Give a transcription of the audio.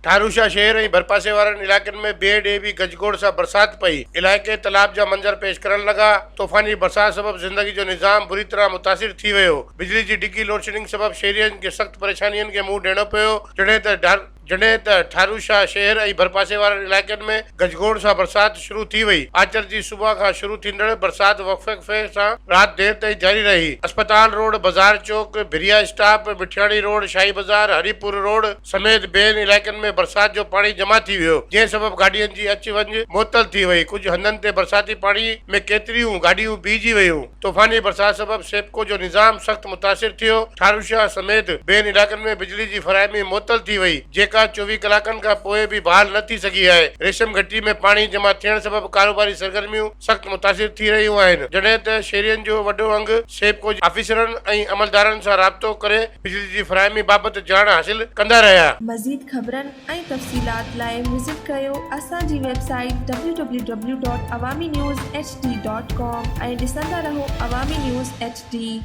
ठारूशा शहर ऐं भरपासे वारनि इलाइक़नि में ॿिए ॾींहुं बि गजगोड़ सां बरसाति पई। इलाइक़े तालाब जा मंज़र पेश करण लॻा। तूफ़ानी बरसाति सबबि ज़िंदगी जो निज़ाम बुरी तरह मुतासिर थी वियो। बिजली जी डिघी लोड शेडिंग सबबि शहरियुनि खे सख़्तु परेशानियुनि खे मुंहुं ॾियणो पियो। जॾहिं त ठारूशा शहर ऐं भरपासे वारनि इलाइक़नि में गजगोड़ सां बरसाति शुरू थी वई। आचर जी सुबुह खां शुरू थींदड़ बरसाति वक़फ़े सां राति देर ताईं जारी रही। अस्पताल रोड, बाज़ार चौक, भिरिया स्टॉप, मिठियाणी रोड, शाही बाज़ार, हरिपुर रोड समेत ॿियनि इलाइक़नि में बरसाति जो पाणी जमा थी वियो, जंहिं सबबि गाॾियुनि जी अच वञ मुअतल थी वई। कुझु हंधनि ते बरसाती पाणी में केतिरियूं गाॾियूं बीहजी वयूं। तूफ़ानी बरसाति सबबि सेप्को जो निज़ाम सख़्तु मुतासिर थियो। ठारूशा समेत ॿियनि इलाइक़नि में बिजली जी फराहमी मुअतल थी वई, जेका 24 कलाकनि खां पोइ बि बहाल न थी सघी आहे। रेशम घटी में पाणी जमा थियण सबबि कारोबारी सरगर्मियूं सख़्तु मुतासिर थी रहियूं आहिनि, जॾहिं त शहरियुनि जो वॾो अंग सेप्को ऑफिसरनि ऐं अमलदारनि सां राब्तो करे बिजली जी फराहमी बाबति ॼाण हासिल कंदा रहिया। मज़ीद ख़बरनि ऐं तफ़सीलात लाइ विज़िट कयो असांजी वेबसाइट www.awamiNewsHD.com ऐं ॾिसंदा रहो अवामी न्यूज़ HD।